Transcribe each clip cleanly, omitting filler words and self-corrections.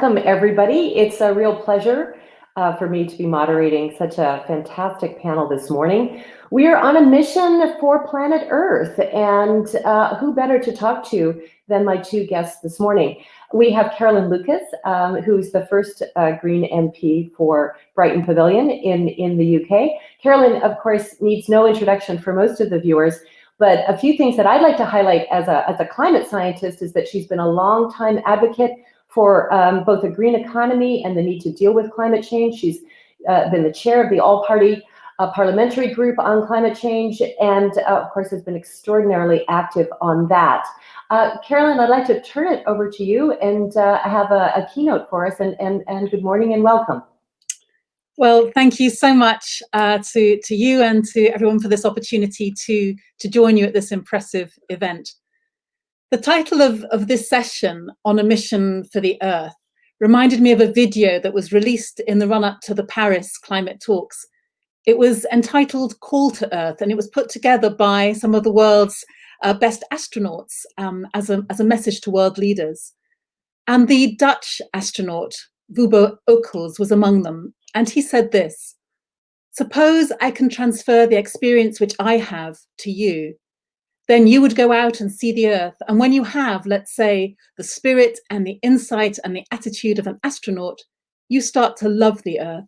welcome everybody. It's a real pleasure for me to be moderating such a fantastic panel this morning. We are on a mission for planet Earth, and who better to talk to than my two guests this morning. We have Carolyn Lucas, who's the first Green MP for Brighton Pavilion in the UK. Carolyn, of course, needs no introduction for most of the viewers, but a few things that I'd like to highlight as a climate scientist is that she's been a long-time advocate for both a green economy and the need to deal with climate change. She's been the chair of the all-party parliamentary group on climate change, and of course has been extraordinarily active on that. Carolyn, I'd like to turn it over to you and have a keynote for us, and good morning and welcome. Well, thank you so much to you and to everyone for this opportunity to join you at this impressive event. The title of this session, On a Mission for the Earth, reminded me of a video that was released in the run-up to the Paris climate talks. It was entitled Call to Earth, and it was put together by some of the world's best astronauts as a message to world leaders. And the Dutch astronaut, Wubbo Ockels, was among them. And he said this: "Suppose I can transfer the experience which I have to you. Then you would go out and see the Earth. And when you have, let's say, the spirit and the insight and the attitude of an astronaut, you start to love the Earth.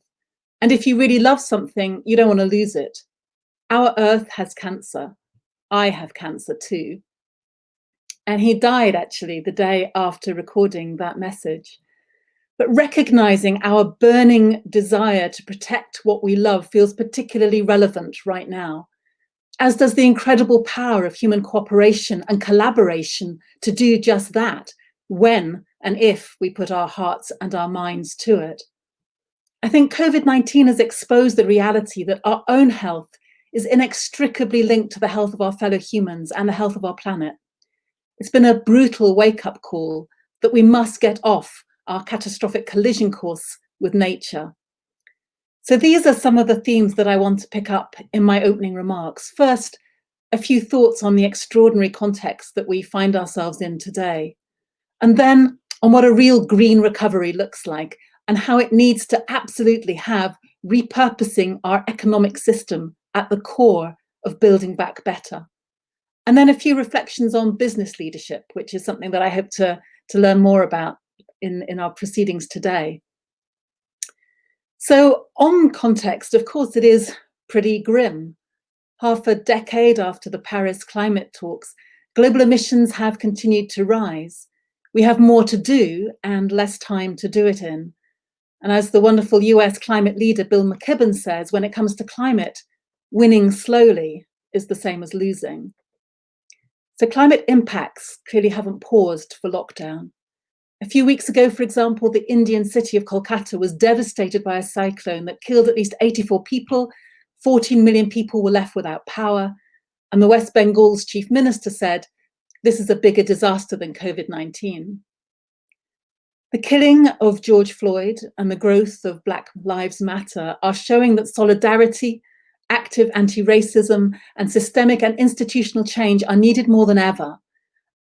And if you really love something, you don't want to lose it. Our Earth has cancer. I have cancer too." And he died actually the day after recording that message. But recognizing our burning desire to protect what we love feels particularly relevant right now, as does the incredible power of human cooperation and collaboration to do just that, when and if we put our hearts and our minds to it. I think COVID-19 has exposed the reality that our own health is inextricably linked to the health of our fellow humans and the health of our planet. It's been a brutal wake-up call that we must get off our catastrophic collision course with nature. So these are some of the themes that I want to pick up in my opening remarks. First, a few thoughts on the extraordinary context that we find ourselves in today, and then on what a real green recovery looks like and how it needs to absolutely have repurposing our economic system at the core of building back better. And then a few reflections on business leadership, which is something that I hope to learn more about in our proceedings today. So on context, of course, it is pretty grim. Half a decade after the Paris climate talks, global emissions have continued to rise. We have more to do and less time to do it in. And as the wonderful US climate leader Bill McKibben says, when it comes to climate, winning slowly is the same as losing. So climate impacts clearly haven't paused for lockdown. A few weeks ago, for example, the Indian city of Kolkata was devastated by a cyclone that killed at least 84 people, 14 million people were left without power, and the West Bengal's chief minister said, "This is a bigger disaster than COVID-19. The killing of George Floyd and the growth of Black Lives Matter are showing that solidarity, active anti-racism, and systemic and institutional change are needed more than ever.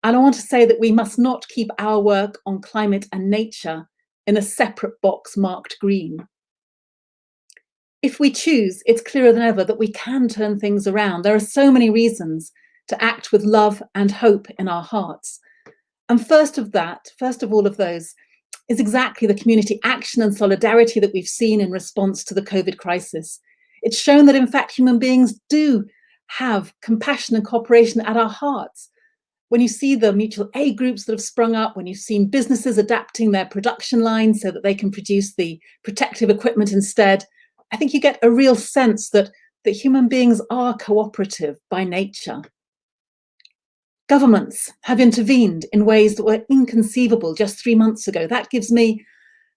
And I want to say that we must not keep our work on climate and nature in a separate box marked green. If we choose, it's clearer than ever that we can turn things around. There are so many reasons to act with love and hope in our hearts. And first of all of those, is exactly the community action and solidarity that we've seen in response to the COVID crisis. It's shown that, in fact, human beings do have compassion and cooperation at our hearts. When you see the mutual aid groups that have sprung up, when you've seen businesses adapting their production lines so that they can produce the protective equipment instead, I think you get a real sense that human beings are cooperative by nature. Governments have intervened in ways that were inconceivable just 3 months ago. That gives me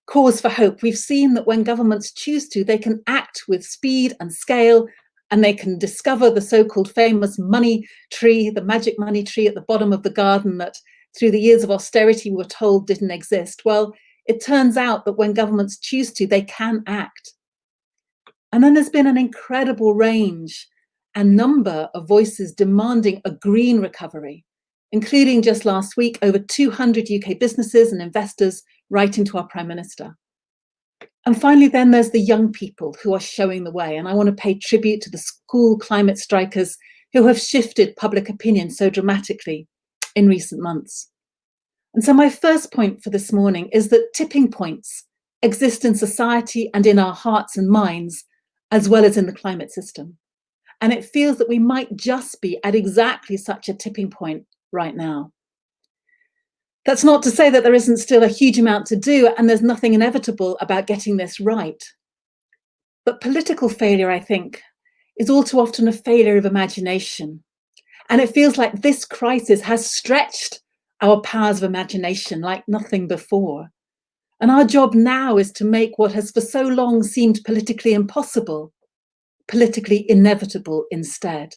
cause for hope. We've seen that when governments choose to, they can act with speed and scale, and they can discover the so-called famous money tree, the magic money tree at the bottom of the garden that through the years of austerity we were told didn't exist. Well, it turns out that when governments choose to, they can act. And then there's been an incredible range and number of voices demanding a green recovery, including just last week, over 200 UK businesses and investors writing to our Prime Minister. And finally, then there's the young people who are showing the way. And I want to pay tribute to the school climate strikers who have shifted public opinion so dramatically in recent months. And so my first point for this morning is that tipping points exist in society and in our hearts and minds, as well as in the climate system. And it feels that we might just be at exactly such a tipping point right now. That's not to say that there isn't still a huge amount to do, and there's nothing inevitable about getting this right. But political failure, I think, is all too often a failure of imagination. And it feels like this crisis has stretched our powers of imagination like nothing before. And our job now is to make what has for so long seemed politically impossible, politically inevitable instead.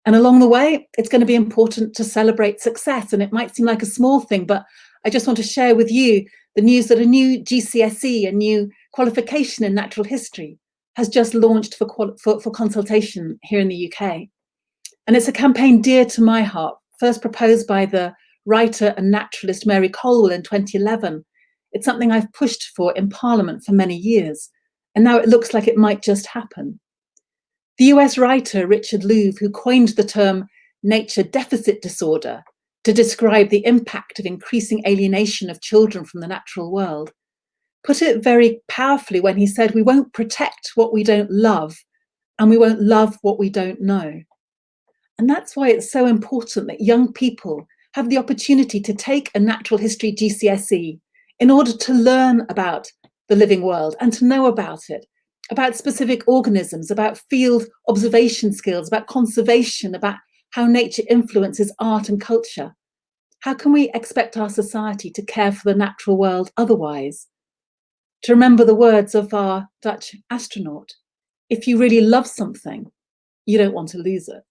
And along the way, it's going to be important to celebrate success. And it might seem like a small thing, but I just want to share with you the news that a new GCSE, a new qualification in natural history, has just launched for consultation here in the UK. And it's a campaign dear to my heart, first proposed by the writer and naturalist Mary Colwell in 2011. It's something I've pushed for in Parliament for many years. And now it looks like it might just happen. The US writer Richard Louv, who coined the term nature deficit disorder to describe the impact of increasing alienation of children from the natural world, put it very powerfully when he said, we won't protect what we don't love, and we won't love what we don't know. And that's why it's so important that young people have the opportunity to take a natural history GCSE in order to learn about the living world and to know about it, about specific organisms, about field observation skills, about conservation, about how nature influences art and culture. How can we expect our society to care for the natural world otherwise? To remember the words of our Dutch astronaut, if you really love something, you don't want to lose it.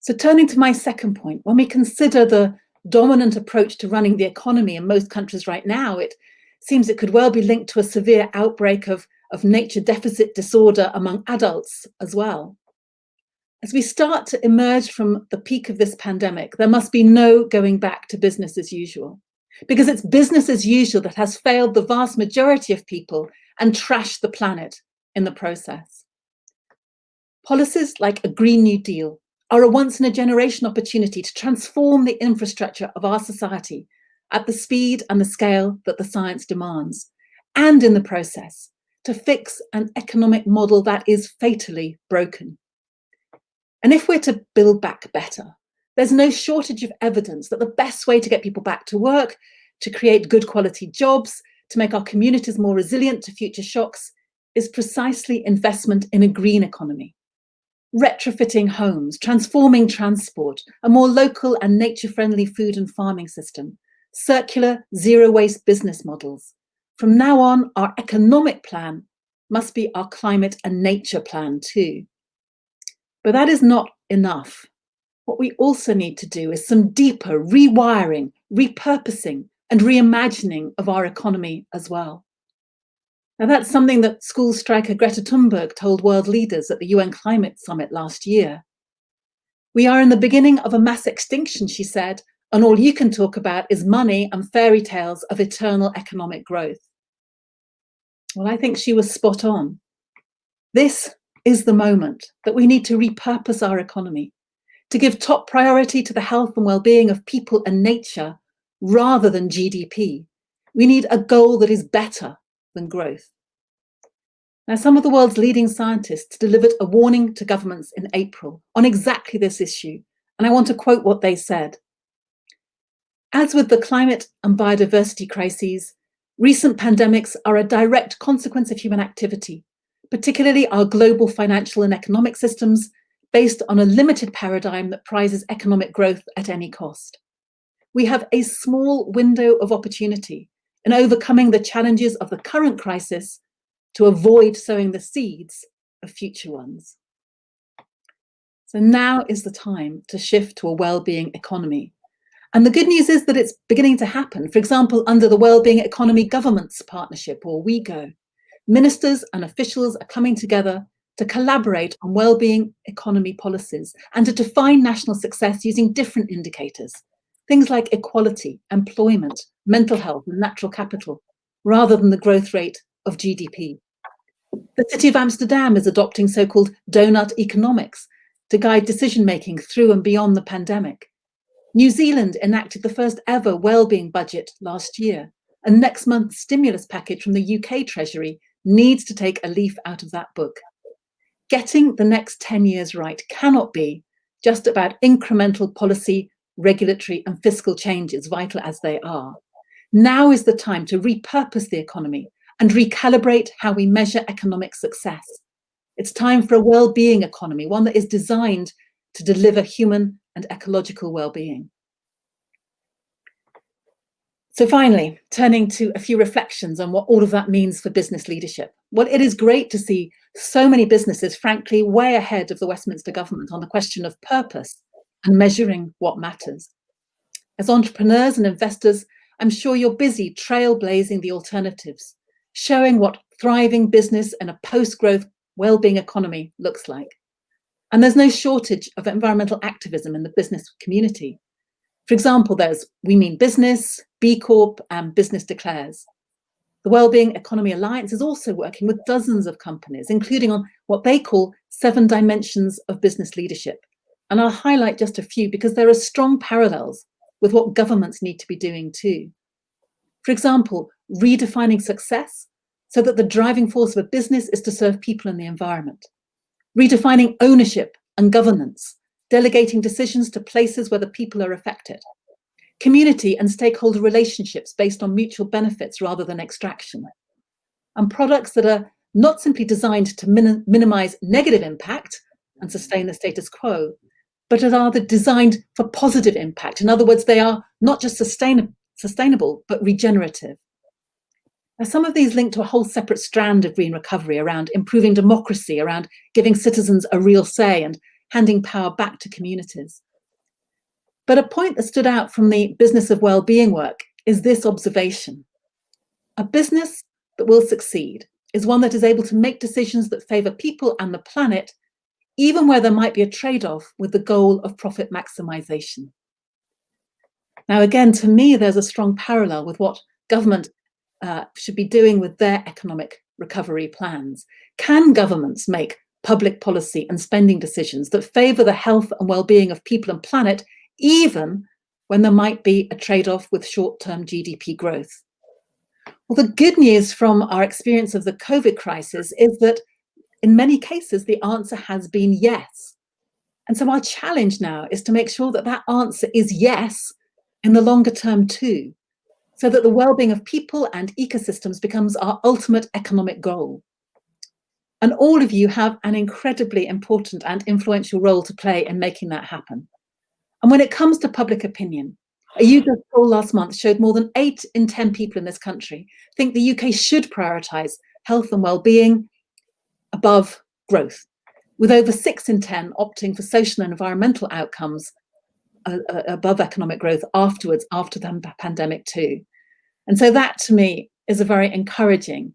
So turning to my second point, when we consider the dominant approach to running the economy in most countries right now, it seems it could well be linked to a severe outbreak of nature deficit disorder among adults as well. As we start to emerge from the peak of this pandemic, there must be no going back to business as usual, because it's business as usual that has failed the vast majority of people and trashed the planet in the process. Policies like a Green New Deal are a once-in-a-generation opportunity to transform the infrastructure of our society at the speed and the scale that the science demands, and in the process, to fix an economic model that is fatally broken. And if we're to build back better, there's no shortage of evidence that the best way to get people back to work, to create good quality jobs, to make our communities more resilient to future shocks, is precisely investment in a green economy. Retrofitting homes, transforming transport, a more local and nature-friendly food and farming system, circular, zero-waste business models. From now on, our economic plan must be our climate and nature plan too. But that is not enough. What we also need to do is some deeper rewiring, repurposing, and reimagining of our economy as well. Now, that's something that school striker Greta Thunberg told world leaders at the UN Climate Summit last year. We are in the beginning of a mass extinction, she said, and all you can talk about is money and fairy tales of eternal economic growth. Well, I think she was spot on. This is the moment that we need to repurpose our economy, to give top priority to the health and well-being of people and nature rather than GDP. We need a goal that is better than growth. Now, some of the world's leading scientists delivered a warning to governments in April on exactly this issue, and I want to quote what they said. As with the climate and biodiversity crises, recent pandemics are a direct consequence of human activity, particularly our global financial and economic systems based on a limited paradigm that prizes economic growth at any cost. We have a small window of opportunity in overcoming the challenges of the current crisis to avoid sowing the seeds of future ones. So now is the time to shift to a well-being economy. And the good news is that it's beginning to happen. For example, under the Wellbeing Economy Governments Partnership, or WeGo, ministers and officials are coming together to collaborate on well-being economy policies and to define national success using different indicators, things like equality, employment, mental health, and natural capital, rather than the growth rate of GDP. The City of Amsterdam is adopting so-called donut economics to guide decision-making through and beyond the pandemic. New Zealand enacted the first ever wellbeing budget last year, and next month's stimulus package from the UK Treasury needs to take a leaf out of that book. Getting the next 10 years right cannot be just about incremental policy, regulatory and fiscal changes, vital as they are. Now is the time to repurpose the economy and recalibrate how we measure economic success. It's time for a well-being economy, one that is designed to deliver human and ecological well-being. So finally, turning to a few reflections on what all of that means for business leadership. Well, it is great to see so many businesses, frankly, way ahead of the Westminster government on the question of purpose and measuring what matters. As entrepreneurs and investors, I'm sure you're busy trailblazing the alternatives, showing what thriving business and a post-growth well-being economy looks like. And there's no shortage of environmental activism in the business community. For example, there's We Mean Business, B Corp, and Business Declares. The Wellbeing Economy Alliance is also working with dozens of companies, including on what they call 7 dimensions of business leadership. And I'll highlight just a few because there are strong parallels with what governments need to be doing too. For example, redefining success so that the driving force of a business is to serve people and the environment. Redefining ownership and governance, delegating decisions to places where the people are affected. Community and stakeholder relationships based on mutual benefits rather than extraction. And products that are not simply designed to minimize negative impact and sustain the status quo, but are rather designed for positive impact. In other words, they are not just sustainable, but regenerative. Now, some of these link to a whole separate strand of green recovery around improving democracy, around giving citizens a real say and handing power back to communities. But a point that stood out from the business of well-being work is this observation. A business that will succeed is one that is able to make decisions that favour people and the planet, even where there might be a trade-off with the goal of profit maximisation. Now, again, to me, there's a strong parallel with what government should be doing with their economic recovery plans. Can governments make public policy and spending decisions that favour the health and well-being of people and planet, even when there might be a trade-off with short-term GDP growth? Well, the good news from our experience of the COVID crisis is that in many cases, the answer has been yes. And so our challenge now is to make sure that that answer is yes in the longer term too, so that the well-being of people and ecosystems becomes our ultimate economic goal. And all of you have an incredibly important and influential role to play in making that happen. And when it comes to public opinion, a user poll last month showed more than 8 in 10 people in this country think the UK should prioritise health and well-being above growth, with over 6 in 10 opting for social and environmental outcomes above economic growth afterwards, after the pandemic too. And so that to me is a very encouraging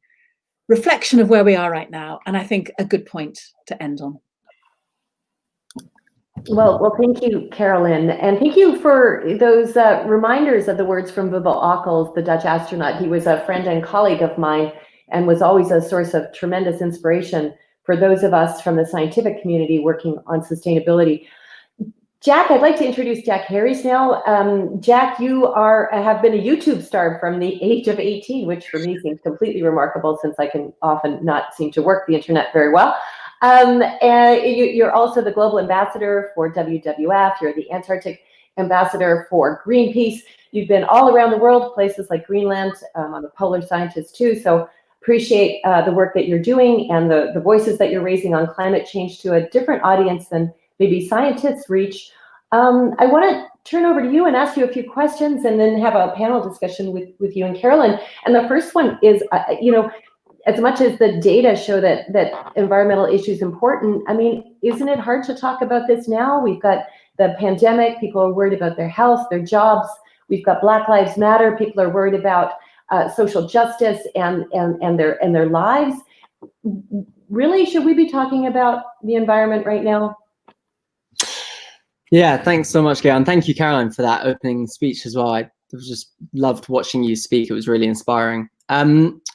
reflection of where we are right now, and I think a good point to end on. Well, thank you, Carolyn, and thank you for those reminders of the words from Wubbo Ockels, the Dutch astronaut. He was a friend and colleague of mine and was always a source of tremendous inspiration for those of us from the scientific community working on sustainability. Jack, I'd like to introduce Jack Harries now. Jack, you have been a YouTube star from the age of 18, which for me seems completely remarkable since I can often not seem to work the internet very well. And you're also the global ambassador for WWF. You're the Antarctic ambassador for Greenpeace. You've been all around the world, places like Greenland. I'm a polar scientist too, so appreciate the work that you're doing and the voices that you're raising on climate change to a different audience than maybe scientists reach. I want to turn over to you and ask you a few questions and then have a panel discussion with you and Carolyn. And the first one is, as much as the data show that environmental issues important, I mean, isn't it hard to talk about this now? We've got the pandemic, people are worried about their health, their jobs. We've got Black Lives Matter, people are worried about social justice and their lives. Really, should we be talking about the environment right now? Yeah, thanks so much, Gail. And thank you, Caroline, for that opening speech as well. I just loved watching you speak. It was really inspiring.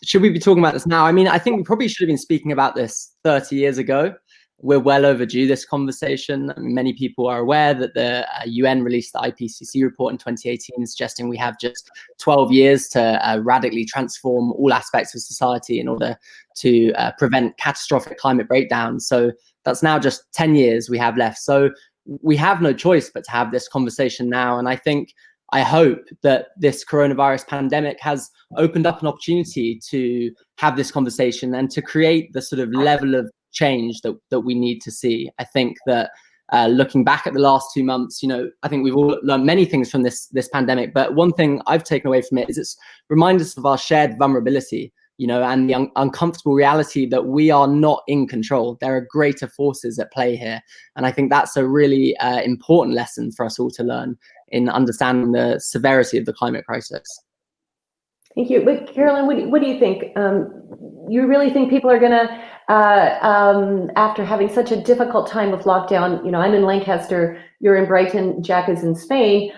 Should we be talking about this now? I mean, I think we probably should have been speaking about this 30 years ago. We're well overdue this conversation. I mean, many people are aware that the UN released the IPCC report in 2018, suggesting we have just 12 years to radically transform all aspects of society in order to prevent catastrophic climate breakdown. So that's now just 10 years we have left. So we have no choice but to have this conversation now. And I hope that this coronavirus pandemic has opened up an opportunity to have this conversation and to create the sort of level of change that we need to see. I think that looking back at the last 2 months, I think we've all learned many things from this pandemic. But one thing I've taken away from it is it's reminded us of our shared vulnerability, and the uncomfortable reality that we are not in control. There are greater forces at play here. And I think that's a really important lesson for us all to learn in understanding the severity of the climate crisis. Thank you. But Caroline, what do you think? You really think people are going to, after having such a difficult time with lockdown, I'm in Lancaster, you're in Brighton, Jack is in Spain.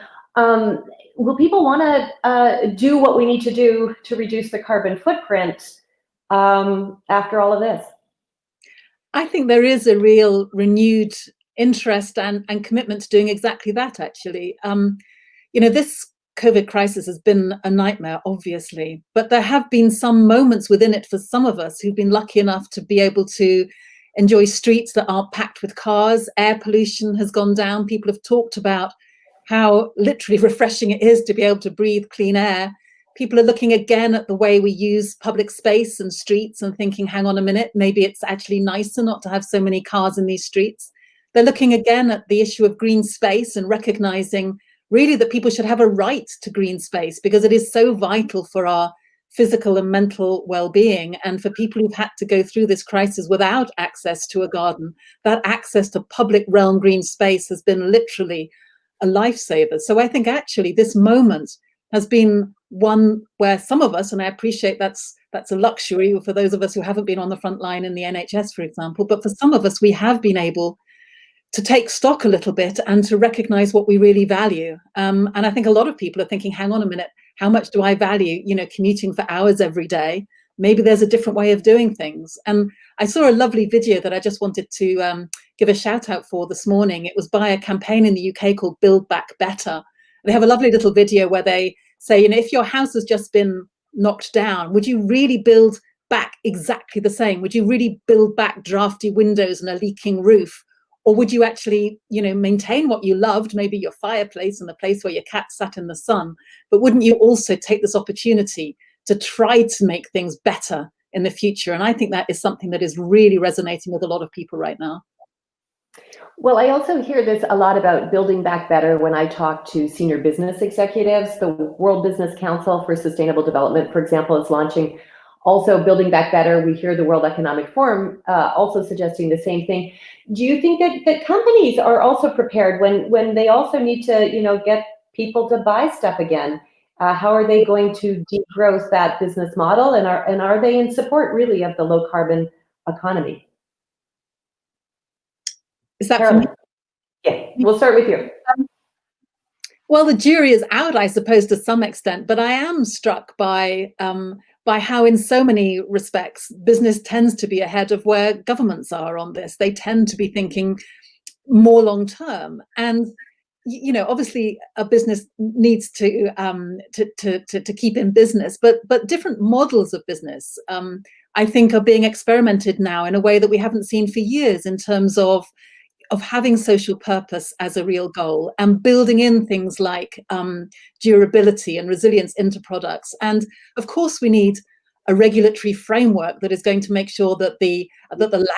Will people want to do what we need to do to reduce the carbon footprint after all of this? I think there is a real renewed interest and commitment to doing exactly that, actually. This COVID crisis has been a nightmare, obviously, but there have been some moments within it for some of us who've been lucky enough to be able to enjoy streets that aren't packed with cars. Air pollution has gone down. People have talked about how literally refreshing it is to be able to breathe clean air. People are looking again at the way we use public space and streets and thinking, hang on a minute, maybe it's actually nicer not to have so many cars in these streets. They're looking again at the issue of green space and recognizing really that people should have a right to green space because it is so vital for our physical and mental well-being. And for people who've had to go through this crisis without access to a garden, that access to public realm green space has been literally a lifesaver. So I think actually this moment has been one where some of us, and I appreciate that's a luxury for those of us who haven't been on the front line in the NHS, for example, but for some of us, we have been able to take stock a little bit and to recognize what we really value. And I think a lot of people are thinking, hang on a minute, how much do I value, commuting for hours every day? Maybe there's a different way of doing things. And I saw a lovely video that I just wanted to give a shout out for this morning. It was by a campaign in the UK called Build Back Better. They have a lovely little video where they say, if your house has just been knocked down, would you really build back exactly the same? Would you really build back drafty windows and a leaking roof? Or would you actually, maintain what you loved, maybe your fireplace and the place where your cat sat in the sun? But wouldn't you also take this opportunity to try to make things better in the future? And I think that is something that is really resonating with a lot of people right now. Well, I also hear this a lot about building back better when I talk to senior business executives. The World Business Council for Sustainable Development, for example, is launching also Building Back Better. We hear the World Economic Forum also suggesting the same thing. Do you think that companies are also prepared when they also need to, get people to buy stuff again? How are they going to degrowth that business model? And are they in support really of the low carbon economy? Is that for me? Yeah, we'll start with you. Well, the jury is out, I suppose, to some extent, but I am struck by how in so many respects business tends to be ahead of where governments are on this. They tend to be thinking more long term. And obviously a business needs to keep in business, but different models of business I think are being experimented now in a way that we haven't seen for years in terms of having social purpose as a real goal and building in things like durability and resilience into products. And of course, we need a regulatory framework that is going to make sure that the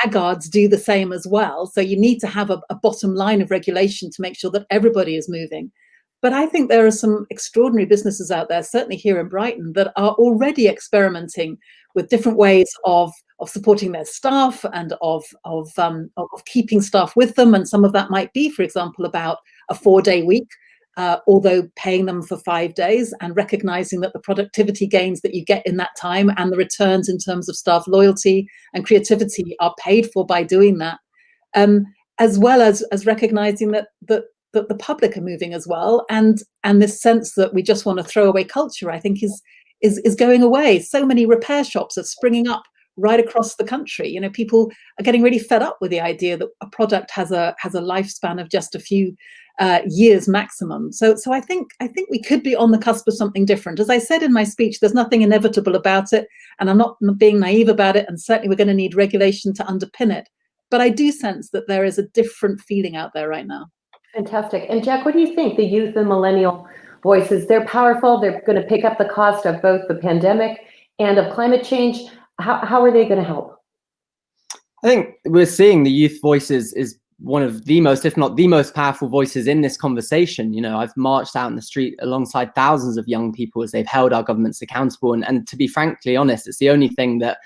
laggards do the same as well. So you need to have a bottom line of regulation to make sure that everybody is moving. But I think there are some extraordinary businesses out there, certainly here in Brighton, that are already experimenting with different ways of supporting their staff and of keeping staff with them. And some of that might be, for example, about a 4-day week, although paying them for 5 days and recognizing that the productivity gains that you get in that time and the returns in terms of staff loyalty and creativity are paid for by doing that. As well as recognizing that that the public are moving as well, and this sense that we just want to throw away culture, I think, is going away. So many repair shops are springing up right across the country. You know, people are getting really fed up with the idea that a product has a lifespan of just a few years maximum. So I think we could be on the cusp of something different. As I said in my speech, there's nothing inevitable about it, and I'm not being naive about it. And certainly, we're going to need regulation to underpin it. But I do sense that there is a different feeling out there right now. Fantastic. And Jack, what do you think? The youth and millennial voices, they're powerful. They're going to pick up the cost of both the pandemic and of climate change. How are they going to help? I think we're seeing the youth voices is one of the most, if not the most powerful voices in this conversation. You know, I've marched out in the street alongside thousands of young people as they've held our governments accountable. And to be frankly honest, it's the only thing that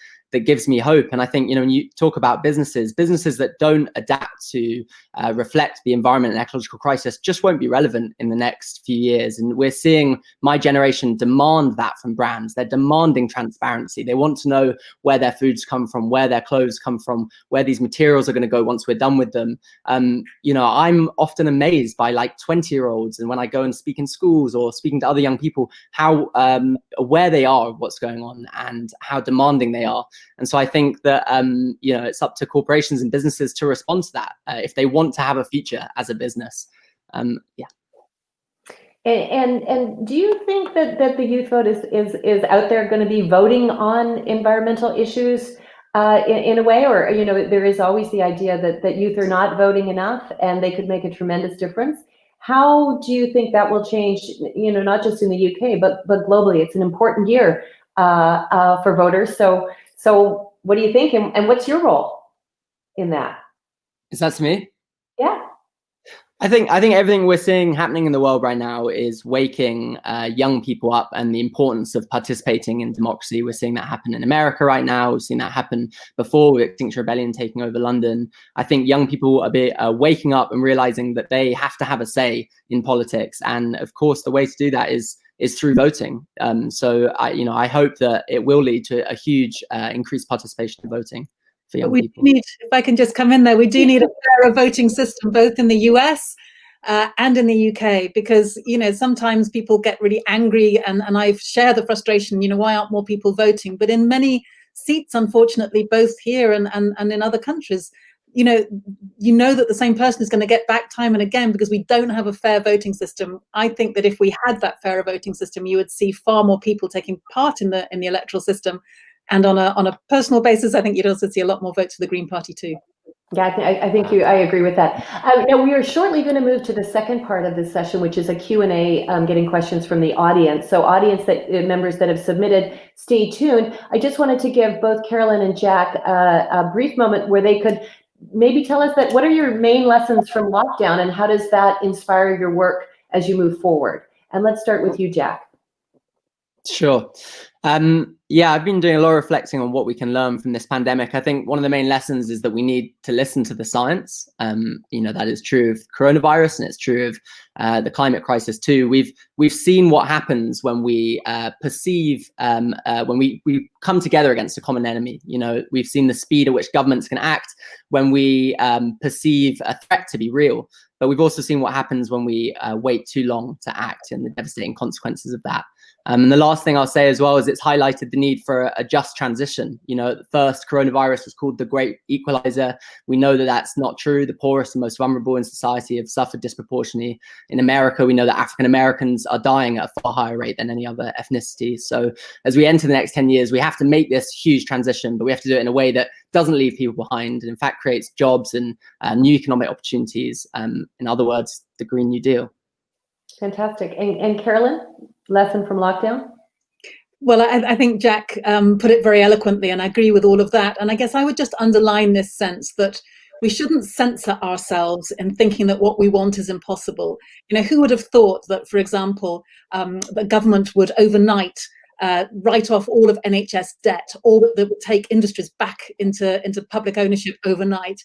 gives me hope. And I think, you know, when you talk about businesses that don't adapt to reflect the environment and ecological crisis just won't be relevant in the next few years. And we're seeing my generation demand that from brands. They're demanding transparency. They want to know where their foods come from, where their clothes come from, where these materials are going to go once we're done with them. You know, I'm often amazed by like 20-year-olds, and when I go and speak in schools or speaking to other young people, how aware they are of what's going on and how demanding they are. And so I think that, you know, it's up to corporations and businesses to respond to that if they want to have a future as a business. Yeah. And do you think that the youth vote is out there going to be voting on environmental issues in a way, or, you know, there is always the idea that youth are not voting enough and they could make a tremendous difference. How do you think that will change, you know, not just in the UK, but globally? It's an important year for voters. So what do you think, and what's your role in that? Is that to me? Yeah. I think everything we're seeing happening in the world right now is waking young people up and the importance of participating in democracy. We're seeing that happen in America right now. We've seen that happen before with Extinction Rebellion taking over London. I think young people are waking up and realizing that they have to have a say in politics. And of course, the way to do that is through voting. So I hope that it will lead to a huge increased participation in voting for young people. Need, if I can just come in there, we do need a fairer voting system, both in the US and in the UK, because, you know, sometimes people get really angry, and I've shared the frustration, you know, why aren't more people voting? But in many seats, unfortunately, both here and in other countries, you know that the same person is going to get back time and again because we don't have a fair voting system. I think that if we had that fairer voting system, you would see far more people taking part in the electoral system. And on a personal basis, I think you'd also see a lot more votes for the Green Party too. Yeah, I agree with that. Now we are shortly going to move to the second part of this session, which is a Q&A, getting questions from the audience. So audience members that have submitted, stay tuned. I just wanted to give both Carolyn and Jack a brief moment where they could maybe tell us that what are your main lessons from lockdown and how does that inspire your work as you move forward? And let's start with you, Jack. Sure. Yeah, I've been doing a lot of reflecting on what we can learn from this pandemic. I think one of the main lessons is that we need to listen to the science. You know, that is true of coronavirus, and it's true of the climate crisis too. We've seen what happens when we perceive, when we come together against a common enemy. You know, we've seen the speed at which governments can act when we perceive a threat to be real. But we've also seen what happens when we wait too long to act and the devastating consequences of that. And the last thing I'll say as well is it's highlighted the need for a just transition. You know, at first coronavirus was called the Great Equalizer. We know that that's not true. The poorest and most vulnerable in society have suffered disproportionately. In America, we know that African Americans are dying at a far higher rate than any other ethnicity. So as we enter the next 10 years, we have to make this huge transition, but we have to do it in a way that doesn't leave people behind and in fact creates jobs and new economic opportunities. In other words, the Green New Deal. Fantastic. And Carolyn, lesson from lockdown? Well, I think Jack put it very eloquently, and I agree with all of that. And I guess I would just underline this sense that we shouldn't censor ourselves in thinking that what we want is impossible. You know, who would have thought that, for example, the government would overnight write off all of NHS debt, or that would take industries back into public ownership overnight,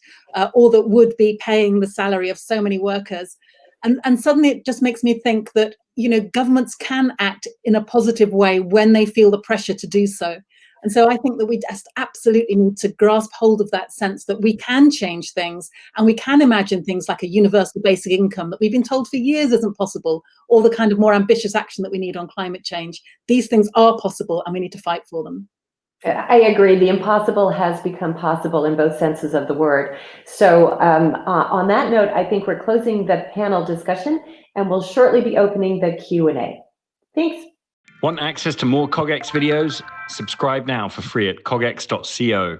or that would be paying the salary of so many workers. And suddenly it just makes me think that, you know, governments can act in a positive way when they feel the pressure to do so. And so I think that we just absolutely need to grasp hold of that sense that we can change things, and we can imagine things like a universal basic income that we've been told for years isn't possible, or the kind of more ambitious action that we need on climate change. These things are possible, and we need to fight for them. I agree. The impossible has become possible in both senses of the word. So on that note, I think we're closing the panel discussion, and we'll shortly be opening the Q&A. Thanks. Want access to more CogX videos? Subscribe now for free at cogx.co.